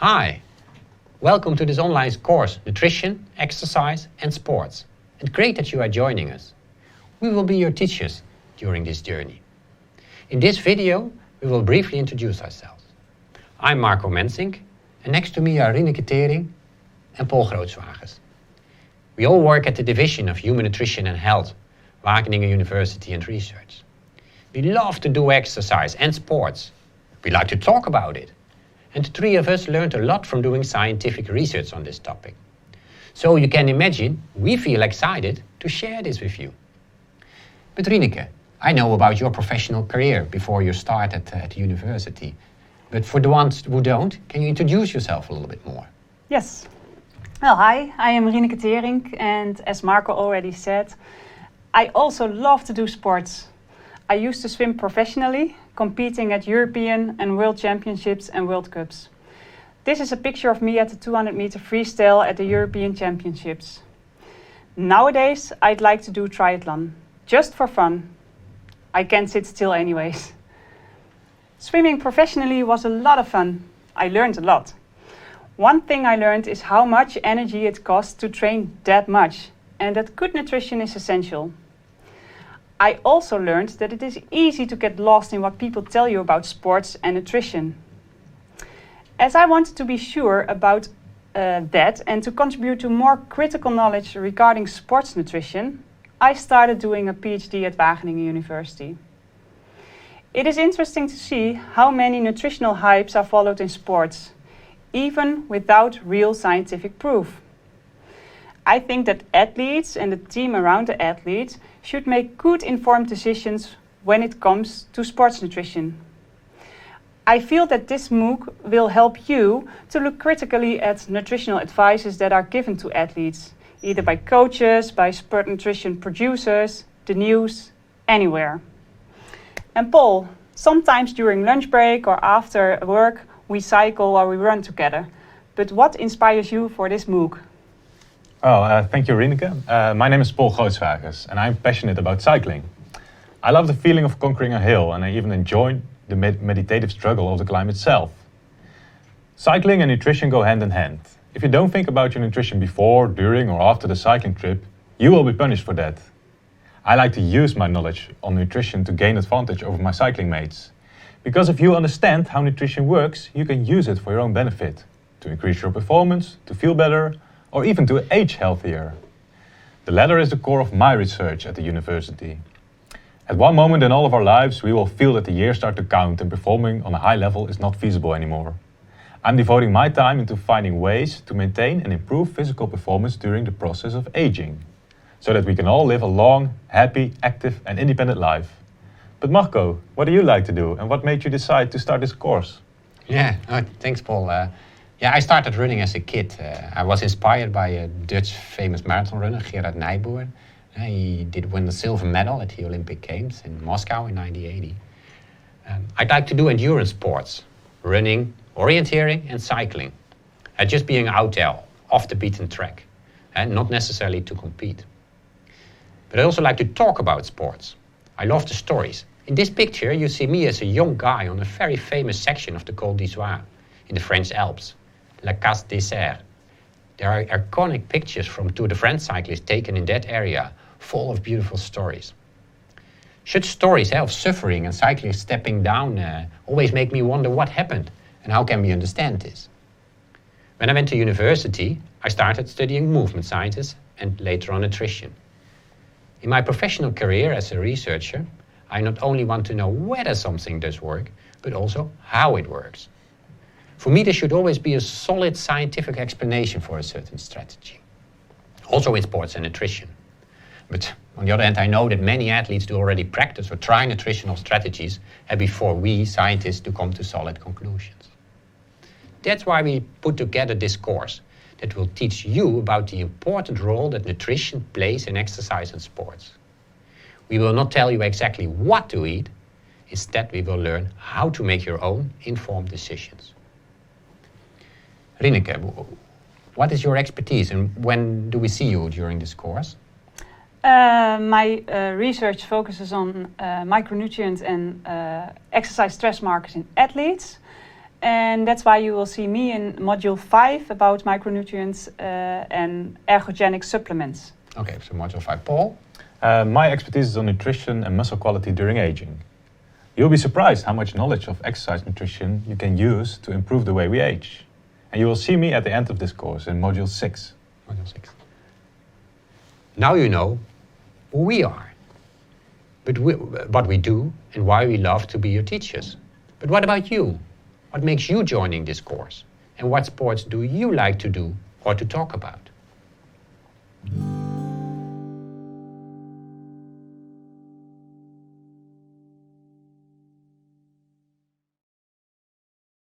Hi, welcome to this online course, Nutrition, Exercise and Sports. It's great that you are joining us. We will be your teachers during this journey. In this video, we will briefly introduce ourselves. I'm Marco Mensink, and next to me are Rineke Tering and Paul Grootswagers. We all work at the Division of Human Nutrition and Health, Wageningen University and Research. We love to do exercise and sports. We like to talk about it. And the three of us learned a lot from doing scientific research on this topic. So you can imagine, we feel excited to share this with you. But Rineke, I know about your professional career before you start at university. But for the ones who don't, can you introduce yourself a little bit more? Yes. Well, hi, I am Rineke Tering, and as Marco already said, I also love to do sports. I used to swim professionally, competing at European and World Championships and World Cups. This is a picture of me at the 200-meter freestyle at the European Championships. Nowadays, I'd like to do triathlon, just for fun. I can't sit still anyways. Swimming professionally was a lot of fun. I learned a lot. One thing I learned is how much energy it costs to train that much, and that good nutrition is essential. I also learned that it is easy to get lost in what people tell you about sports and nutrition. As I wanted to be sure about that and to contribute to more critical knowledge regarding sports nutrition, I started doing a PhD at Wageningen University. It is interesting to see how many nutritional hypes are followed in sports, even without real scientific proof. I think that athletes and the team around the athletes should make good informed decisions when it comes to sports nutrition. I feel that this MOOC will help you to look critically at nutritional advices that are given to athletes, either by coaches, by sport nutrition producers, the news, anywhere. And Paul, sometimes during lunch break or after work, we cycle or we run together. But what inspires you for this MOOC? Thank you, Rineke. My name is Paul Grootswagers, and I'm passionate about cycling. I love the feeling of conquering a hill, and I even enjoy the meditative struggle of the climb itself. Cycling and nutrition go hand in hand. If you don't think about your nutrition before, during, or after the cycling trip, you will be punished for that. I like to use my knowledge on nutrition to gain advantage over my cycling mates. Because if you understand how nutrition works, you can use it for your own benefit, to increase your performance, to feel better, or even to age healthier. The latter is the core of my research at the university. At one moment in all of our lives, we will feel that the years start to count and performing on a high level is not feasible anymore. I'm devoting my time into finding ways to maintain and improve physical performance during the process of aging, so that we can all live a long, happy, active and independent life. But Marco, what do you like to do and what made you decide to start this course? Thanks, Paul. I started running as a kid. I was inspired by a Dutch famous marathon runner, Gerard Nijboer. He did win the silver medal at the Olympic Games in Moscow in 1980. I'd like to do endurance sports, running, orienteering and cycling. Just being out there, off the beaten track, and not necessarily to compete. But I also like to talk about sports. I love the stories. In this picture, you see me as a young guy on a very famous section of the Col d'Izoard in the French Alps. La Casse des Serres. There are iconic pictures from Tour de France cyclists taken in that area, full of beautiful stories. Such stories of suffering and cyclists stepping down always make me wonder what happened and how can we understand this. When I went to university, I started studying movement sciences and later on nutrition. In my professional career as a researcher, I not only want to know whether something does work, but also how it works. For me, there should always be a solid scientific explanation for a certain strategy. Also in sports and nutrition. But on the other hand, I know that many athletes do already practice or try nutritional strategies before we scientists do come to solid conclusions. That's why we put together this course that will teach you about the important role that nutrition plays in exercise and sports. We will not tell you exactly what to eat. Instead, we will learn how to make your own informed decisions. Rineke, what is your expertise and when do we see you during this course? My research focuses on micronutrients and exercise stress markers in athletes. And that's why you will see me in Module 5 about micronutrients and ergogenic supplements. Okay, so Module 5. Paul? My expertise is on nutrition and muscle quality during aging. You'll be surprised how much knowledge of exercise nutrition you can use to improve the way we age. And you will see me at the end of this course in Module 6. Module 6. Now you know who we are, what we do, and why we love to be your teachers. But what about you? What makes you joining this course? And what sports do you like to do or to talk about?